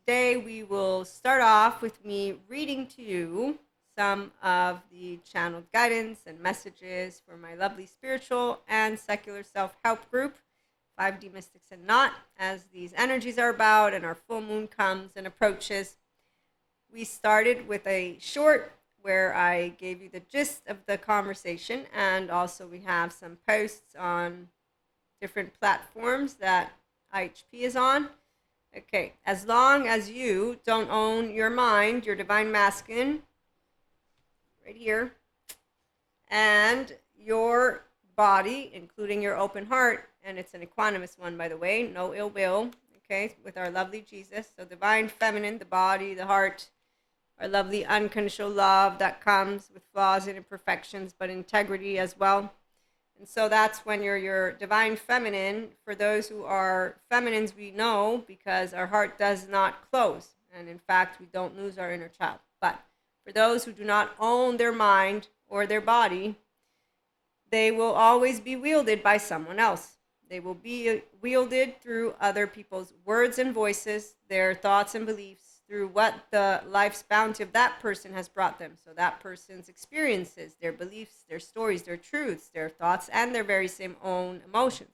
today we will start off with me reading to you some of the channeled guidance and messages for my lovely spiritual and secular self-help group, 5D Mystics and Not, as these energies are about and our full moon comes and approaches. We started with a short where I gave you the gist of the conversation, and also we have some posts on different platforms that IHP is on. Okay, as long as you don't own your mind, your divine masculine, right here, and your body, including your open heart, and it's an equanimous one, by the way, no ill will, okay, with our lovely Jesus. So divine feminine, the body, the heart, our lovely unconditional love that comes with flaws and imperfections, but integrity as well. And so that's when you're your divine feminine. For those who are feminines, we know because our heart does not close. And in fact, we don't lose our inner child. But for those who do not own their mind or their body, they will always be wielded by someone else. They will be wielded through other people's words and voices, their thoughts and beliefs, through what the life's bounty of that person has brought them. So that person's experiences, their beliefs, their stories, their truths, their thoughts, and their very same own emotions.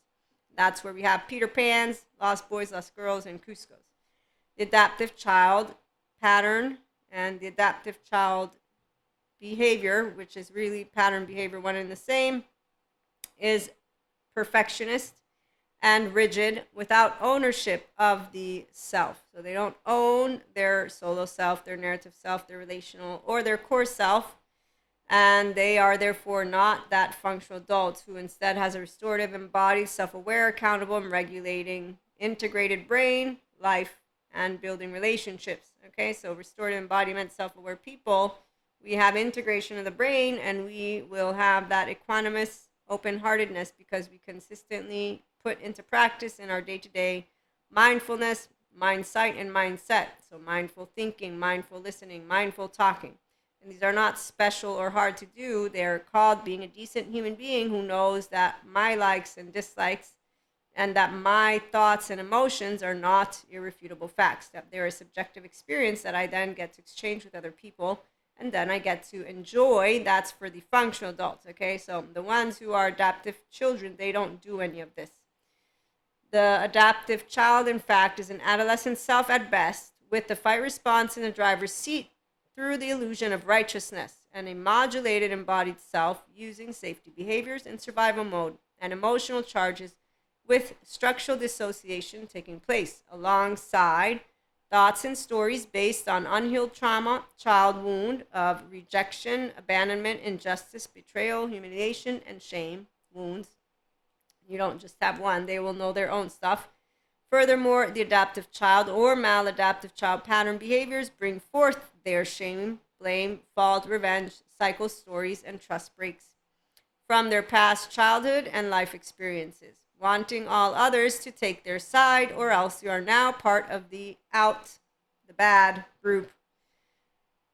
That's where we have Peter Pan's, Lost Boys, Lost Girls, and Cusco's. The adaptive child pattern and the adaptive child behavior, which is really pattern behavior one and the same, is perfectionist and rigid without ownership of the self. So they don't own their solo self, their narrative self, their relational, or their core self. And they are therefore not that functional adult who instead has a restorative, embodied, self-aware, accountable, and regulating, integrated brain, life, and building relationships. Okay, so restorative, embodiment, self-aware people, we have integration of the brain, and we will have that equanimous open-heartedness because we consistently put into practice in our day-to-day mindfulness, mindsight, and mindset. So mindful thinking, mindful listening, mindful talking. And these are not special or hard to do. They're called being a decent human being who knows that my likes and dislikes and that my thoughts and emotions are not irrefutable facts, that they're a subjective experience that I then get to exchange with other people, and then I get to enjoy. That's for the functional adults, okay? So the ones who are adaptive children, they don't do any of this. The adaptive child, in fact, is an adolescent self at best, with the fight response in the driver's seat through the illusion of righteousness, and a modulated embodied self using safety behaviors in survival mode and emotional charges with structural dissociation taking place alongside thoughts and stories based on unhealed trauma, child wound of rejection, abandonment, injustice, betrayal, humiliation, and shame wounds. You don't just have one, they will know their own stuff. Furthermore, the adaptive child or maladaptive child pattern behaviors bring forth their shame, blame, fault, revenge, cycle stories, and trust breaks from their past childhood and life experiences, wanting all others to take their side, or else you are now part of the bad group.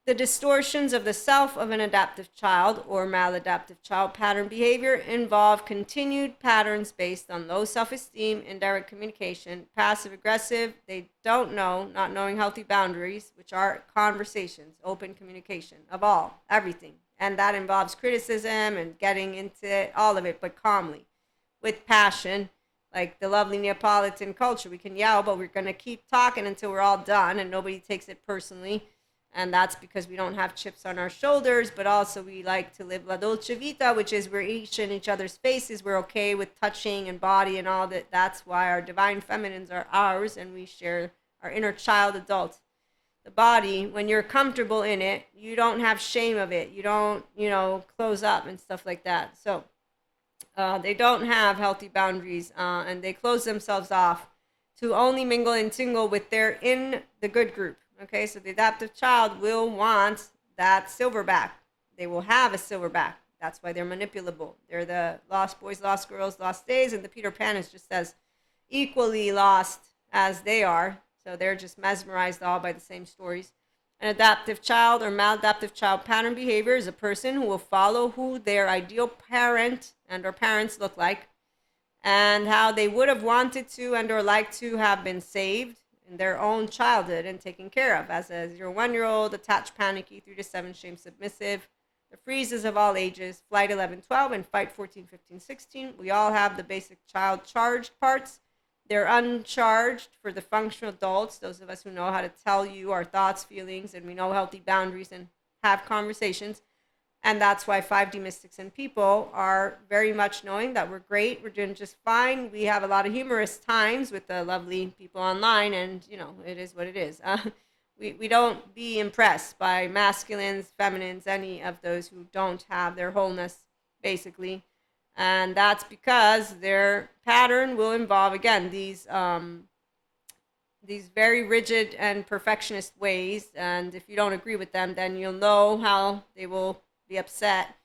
The distortions of the self of an adaptive child or maladaptive child pattern behavior involve continued patterns based on low self-esteem, indirect communication, passive-aggressive, they don't know, not knowing healthy boundaries, which are conversations, open communication of all, everything. And that involves criticism and getting into it, all of it, but calmly, with passion. Like the lovely Neapolitan culture, we can yell, but we're going to keep talking until we're all done and nobody takes it personally. And that's because we don't have chips on our shoulders, but also we like to live la dolce vita, which is we're each in each other's faces. We're okay with touching and body and all that. That's why our divine feminines are ours, and we share our inner child adult. The body, when you're comfortable in it, you don't have shame of it. You don't, close up and stuff like that. So they don't have healthy boundaries, and they close themselves off to only mingle and tingle with their in the good group. Okay, so the adaptive child will want that silverback. They will have a silverback. That's why they're manipulable. They're the lost boys, lost girls, lost days, and the Peter Pan is just as equally lost as they are. So they're just mesmerized all by the same stories. An adaptive child or maladaptive child pattern behavior is a person who will follow who their ideal parent and or parents look like and how they would have wanted to and or liked to have been saved, in their own childhood and taken care of. As a 0 1 year old, attached, panicky, 3 to 7, shame, submissive, the freezes of all ages, flight 11, 12, and fight 14, 15, 16. We all have the basic child charged parts. They're uncharged for the functional adults, those of us who know how to tell you our thoughts, feelings, and we know healthy boundaries and have conversations. And that's why 5D mystics and people are very much knowing that we're great, we're doing just fine. We have a lot of humorous times with the lovely people online, and it is what it is. We don't be impressed by masculines, feminines, any of those who don't have their wholeness, basically. And that's because their pattern will involve, again, these very rigid and perfectionist ways. And if you don't agree with them, then you'll know how they will be upset.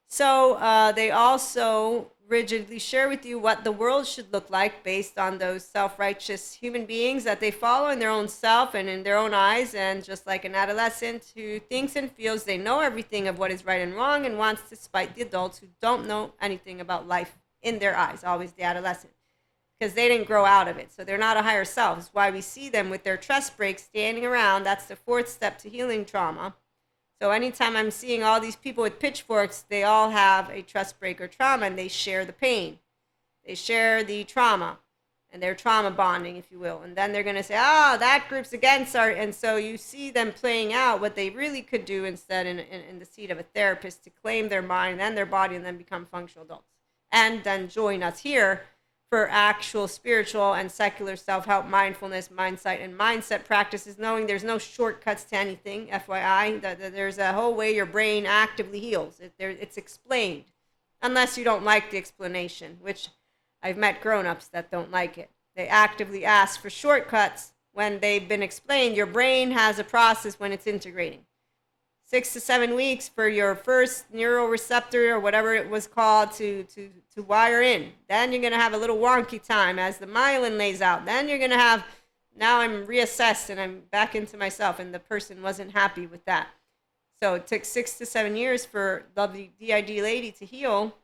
So they also rigidly share with you what the world should look like based on those self-righteous human beings that they follow in their own self and in their own eyes. And just like an adolescent who thinks and feels they know everything of what is right and wrong and wants to spite the adults who don't know anything about life in their eyes, always the adolescent, because they didn't grow out of it. So they're not a higher self. That's why we see them with their trust breaks standing around. That's the fourth step to healing trauma. So anytime I'm seeing all these people with pitchforks, they all have a trust break or trauma, and they share the pain. They share the trauma, and they're trauma bonding, if you will. And then they're going to say, that group's against our... And so you see them playing out what they really could do instead in the seat of a therapist to claim their mind and their body and then become functional adults. And then join us here for actual spiritual and secular self-help, mindfulness, mindsight, and mindset practices, knowing there's no shortcuts to anything, FYI, that there's a whole way your brain actively heals. It's explained, unless you don't like the explanation, which I've met grown-ups that don't like it. They actively ask for shortcuts when they've been explained. Your brain has a process when it's integrating. 6 to 7 weeks for your first neural receptor or whatever it was called to wire in. Then you're going to have a little wonky time as the myelin lays out. Then you're going to have, now I'm reassessed and I'm back into myself, and the person wasn't happy with that. So it took 6 to 7 years for the DID lady to heal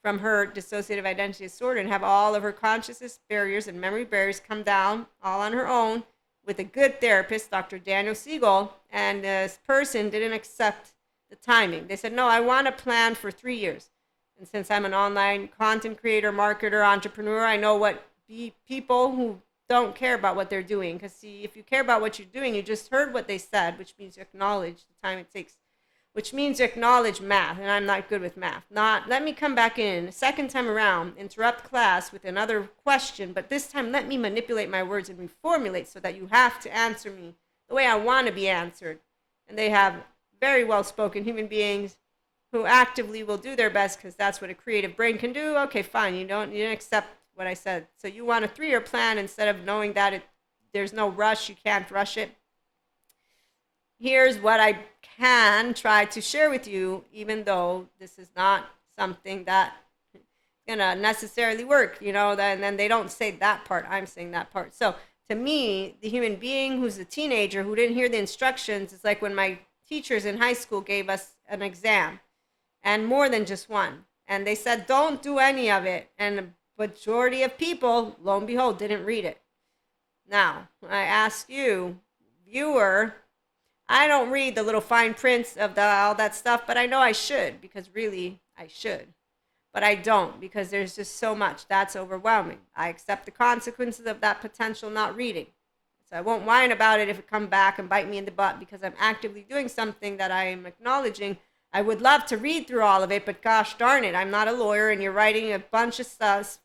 from her dissociative identity disorder and have all of her consciousness barriers and memory barriers come down all on her own, with a good therapist, Dr. Daniel Siegel, and this person didn't accept the timing. They said, no, I want a plan for 3 years. And since I'm an online content creator, marketer, entrepreneur, I know what people who don't care about what they're doing. Because see, if you care about what you're doing, you just heard what they said, which means you acknowledge the time it takes, which means you acknowledge math, and I'm not good with math. Not, let me come back in a second time around, interrupt class with another question, but this time let me manipulate my words and reformulate so that you have to answer me the way I want to be answered. And they have very well-spoken human beings who actively will do their best because that's what a creative brain can do. Okay, fine, you didn't accept what I said. So you want a 3-year plan instead of knowing that there's no rush, you can't rush it. Here's what I can try to share with you, even though this is not something that is gonna necessarily work, and then they don't say that part, I'm saying that part. So to me, the human being who's a teenager who didn't hear the instructions, it's like when my teachers in high school gave us an exam, and more than just one, and they said, don't do any of it, and the majority of people, lo and behold, didn't read it. Now, I ask you, viewer, I don't read the little fine prints of all that stuff, but I know I should, because really I should. But I don't, because there's just so much. That's overwhelming. I accept the consequences of that potential not reading. So I won't whine about it if it comes back and bite me in the butt, because I'm actively doing something that I am acknowledging. I would love to read through all of it, but gosh darn it, I'm not a lawyer, and you're writing a bunch of stuff,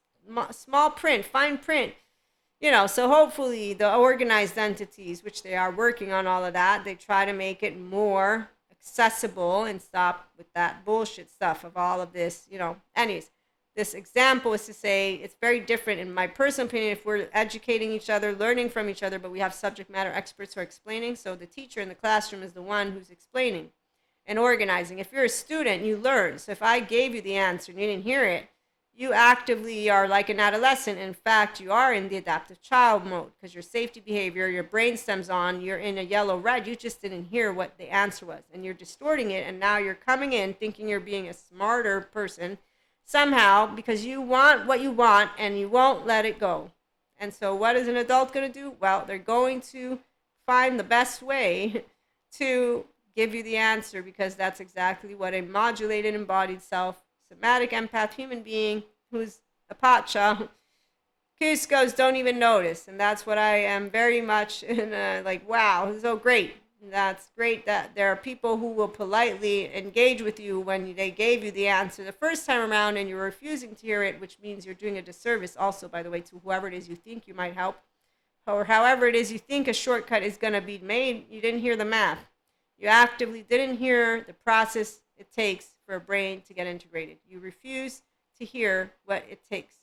small print, fine print. So hopefully the organized entities, which they are working on all of that, they try to make it more accessible and stop with that bullshit stuff of all of this, Anyways, this example is to say it's very different, in my personal opinion, if we're educating each other, learning from each other, but we have subject matter experts who are explaining. So the teacher in the classroom is the one who's explaining and organizing. If you're a student, you learn. So if I gave you the answer and you didn't hear it, you actively are like an adolescent. In fact, you are in the adaptive child mode because your safety behavior, your brain stem's on, you're in a yellow-red. You just didn't hear what the answer was, and you're distorting it, and now you're coming in thinking you're being a smarter person somehow because you want what you want and you won't let it go. And so what is an adult going to do? Well, they're going to find the best way to give you the answer, because that's exactly what a modulated, embodied self, somatic empath human being who's a pacha, Cusco's don't even notice. And that's what I am very much in like, wow, this is so great. That's great that there are people who will politely engage with you when they gave you the answer the first time around and you're refusing to hear it, which means you're doing a disservice also, by the way, to whoever it is you think you might help, or however it is you think a shortcut is going to be made. You didn't hear the math. You actively didn't hear the process it takes for a brain to get integrated. You refuse to hear what it takes,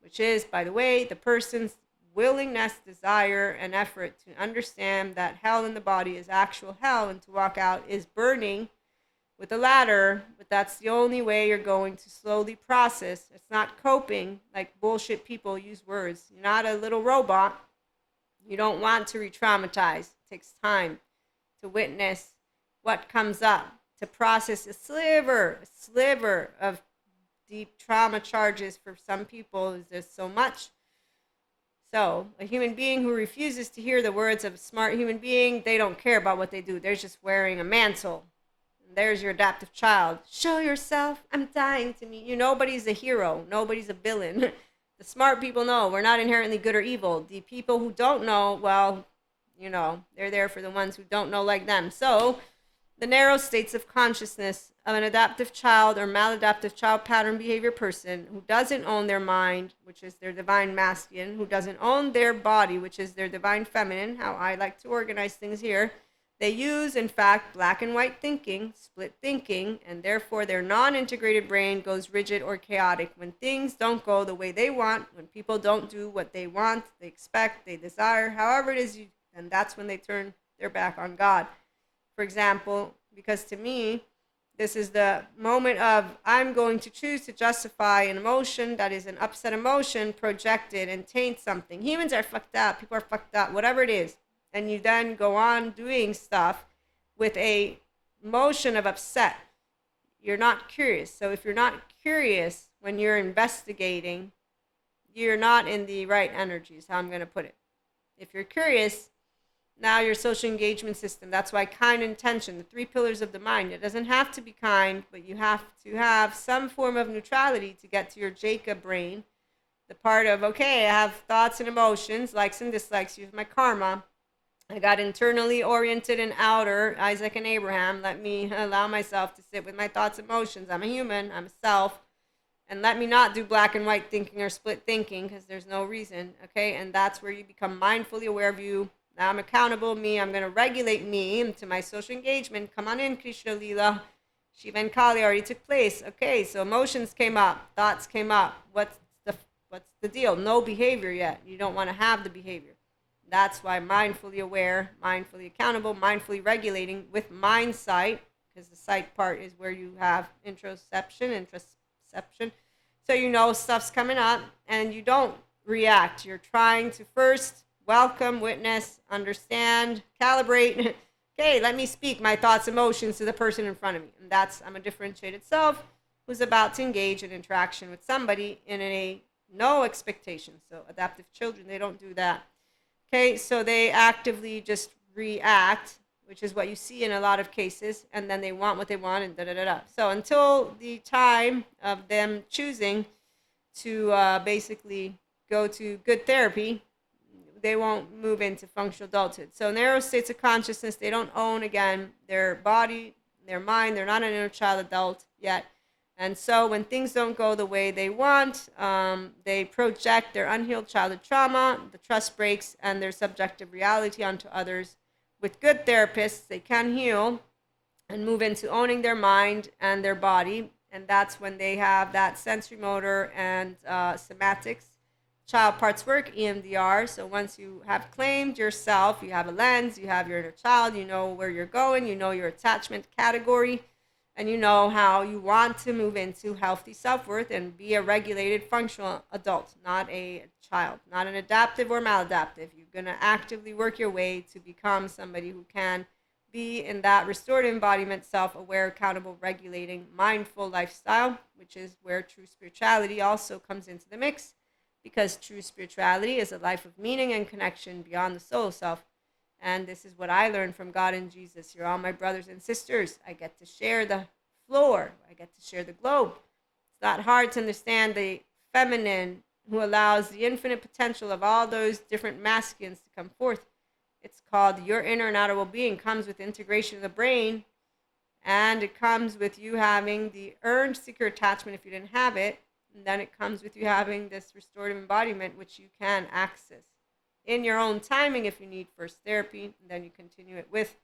which is, by the way, the person's willingness, desire, and effort to understand that hell in the body is actual hell, and to walk out is burning with a ladder. But that's the only way you're going to slowly process. It's not coping like bullshit people use words. You're not a little robot. You don't want to re-traumatize. It takes time to witness what comes up, to process a sliver of deep trauma charges. For some people, is there's so much. So a human being who refuses to hear the words of a smart human being, they don't care about what they do. They're just wearing a mantle. And there's your adaptive child. Show yourself. I'm dying to meet you. Nobody's a hero. Nobody's a villain. The smart people know we're not inherently good or evil. The people who don't know, well, they're there for the ones who don't know like them. So the narrow states of consciousness of an adaptive child or maladaptive child pattern behavior person who doesn't own their mind, which is their divine masculine, who doesn't own their body, which is their divine feminine, how I like to organize things here. They use, in fact, black and white thinking, split thinking, and therefore their non-integrated brain goes rigid or chaotic when things don't go the way they want, when people don't do what they want, they expect, they desire, however it is, and that's when they turn their back on God. For example, because to me, this is the moment of I'm going to choose to justify an emotion that is an upset emotion projected and taint something. Humans are fucked up. People are fucked up, whatever it is. And you then go on doing stuff with a motion of upset. You're not curious. So if you're not curious when you're investigating, you're not in the right energy, is how I'm going to put it. If you're curious, now your social engagement system, that's why kind intention, the 3 pillars of the mind, it doesn't have to be kind, but you have to have some form of neutrality to get to your Jacob brain, the part of, okay, I have thoughts and emotions, likes and dislikes, use my karma. I got internally oriented and outer, Isaac and Abraham. Let me allow myself to sit with my thoughts and emotions. I'm a human, I'm a self. And let me not do black and white thinking or split thinking, because there's no reason, okay? And that's where you become mindfully aware of you. Now I'm accountable, me. I'm going to regulate me into my social engagement. Come on in, Krishna Lila. Shiva and Kali already took place. Okay, so emotions came up. Thoughts came up. What's the deal? No behavior yet. You don't want to have the behavior. That's why mindfully aware, mindfully accountable, mindfully regulating with mindsight, because the sight part is where you have introspection. So stuff's coming up and you don't react. You're trying to first welcome, witness, understand, calibrate. Okay, let me speak my thoughts, emotions to the person in front of me. And that's, I'm a differentiated self who's about to engage in interaction with somebody in a no expectation. So adaptive children, they don't do that. Okay, so they actively just react, which is what you see in a lot of cases, and then they want what they want and da-da-da-da. So until the time of them choosing to basically go to good therapy, they won't move into functional adulthood. So narrow states of consciousness, they don't own, again, their body, their mind. They're not an inner child adult yet. And so when things don't go the way they want, they project their unhealed childhood trauma, the trust breaks, and their subjective reality onto others. With good therapists, they can heal and move into owning their mind and their body. And that's when they have that sensory motor and somatics. Child parts work, EMDR. So once you have claimed yourself, you have a lens, you have your inner child, you know where you're going, you know your attachment category, and you know how you want to move into healthy self-worth and be a regulated, functional adult, not a child, not an adaptive or maladaptive. You're going to actively work your way to become somebody who can be in that restorative embodiment, self-aware, accountable, regulating, mindful lifestyle, which is where true spirituality also comes into the mix. because true spirituality is a life of meaning and connection beyond the soul self. And this is what I learned from God and Jesus. You're all my brothers and sisters. I get to share the floor. I get to share the globe. It's not hard to understand the feminine who allows the infinite potential of all those different masculines to come forth. It's called your inner and outer well-being comes with integration of the brain, and it comes with you having the earned secure attachment if you didn't have it, and then it comes with you having this restorative embodiment, which you can access in your own timing if you need first therapy, and then you continue it with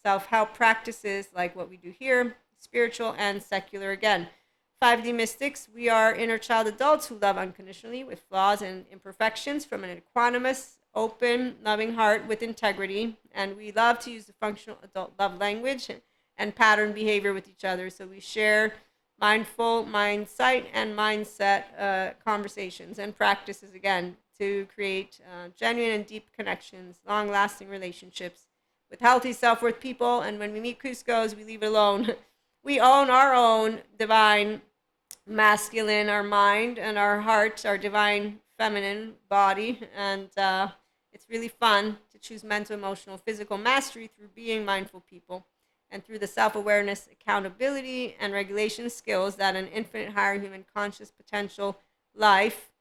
self-help practices like what we do here, spiritual and secular again. 5D mystics, we are inner child adults who love unconditionally with flaws and imperfections from an equanimous, open, loving heart with integrity, and we love to use the functional adult love language and pattern behavior with each other. So we share mindful, mindsight, and mindset conversations and practices again to create genuine and deep connections, long-lasting relationships with healthy self-worth people. And when we meet Cuscos, we leave it alone. We own our own divine masculine, our mind, and our heart, our divine feminine body. And it's really fun to choose mental, emotional, physical mastery through being mindful people and through the self-awareness, accountability, and regulation skills that an infinite higher human conscious potential life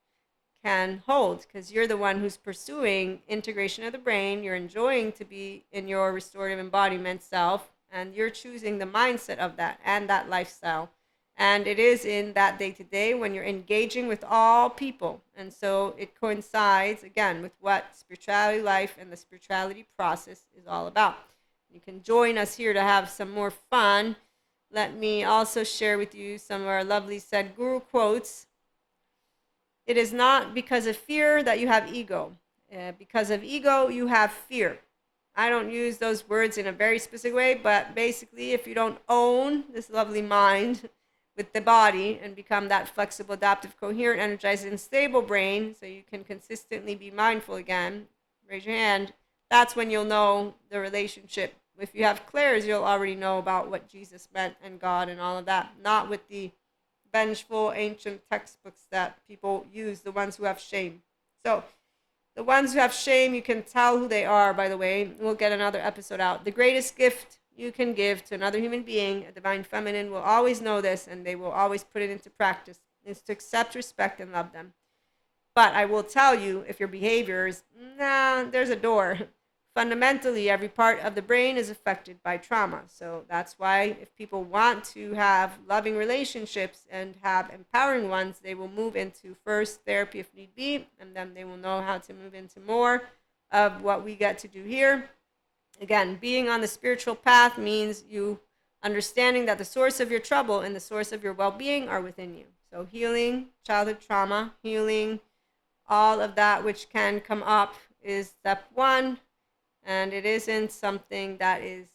can hold, because you're the one who's pursuing integration of the brain. You're enjoying to be in your restorative embodiment self, and you're choosing the mindset of that and that lifestyle. And it is in that day-to-day when you're engaging with all people. And so it coincides, again, with what spirituality life and the spirituality process is all about. You can join us here to have some more fun. Let me also share with you some of our lovely Sadhguru quotes. It is not because of fear that you have ego. Because of ego, you have fear. I don't use those words in a very specific way, but basically, if you don't own this lovely mind with the body and become that flexible, adaptive, coherent, energized, and stable brain, so you can consistently be mindful again, raise your hand. That's when you'll know the relationship. If you have clairs, you'll already know about what Jesus meant and God and all of that, not with the vengeful ancient textbooks that people use, the ones who have shame. So the ones who have shame, you can tell who they are, by the way. We'll get another episode out. The greatest gift you can give to another human being, a divine feminine, will always know this, and they will always put it into practice, is to accept, respect, and love them. But I will tell you, if your behavior is, there's a door. Fundamentally, every part of the brain is affected by trauma. So that's why if people want to have loving relationships and have empowering ones, they will move into first therapy if need be, and then they will know how to move into more of what we get to do here. Again, being on the spiritual path means you understanding that the source of your trouble and the source of your well-being are within you. So healing childhood trauma, healing all of that which can come up is step one. And it isn't something that is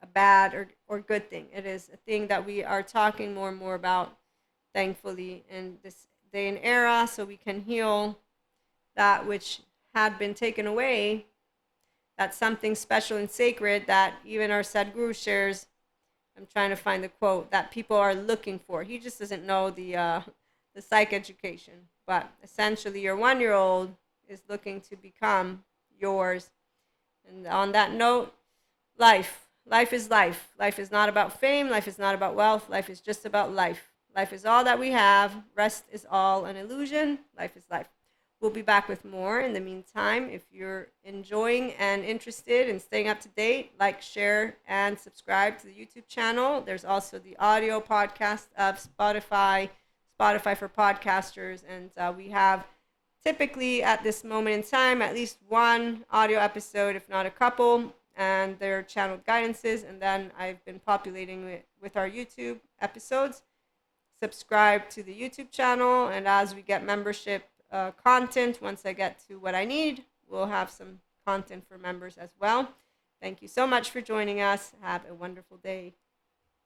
a bad or good thing. It is a thing that we are talking more and more about, thankfully, in this day and era, so we can heal that which had been taken away. That's something special and sacred that even our Sadhguru shares. I'm trying to find the quote that people are looking for. He just doesn't know the psych education. But essentially, your 1-year-old is looking to become yours. And on that note, life. Life is life. Life is not about fame. Life is not about wealth. Life is just about life. Life is all that we have. Rest is all an illusion. Life is life. We'll be back with more. In the meantime, if you're enjoying and interested in staying up to date, like, share, and subscribe to the YouTube channel. There's also the audio podcast of Spotify for podcasters. And we have typically at this moment in time, at least one audio episode, if not a couple, and they're channeled guidances. And then I've been populating it with our YouTube episodes. Subscribe to the YouTube channel, and as we get membership content, once I get to what I need, we'll have some content for members as well. Thank you so much for joining us. Have a wonderful day.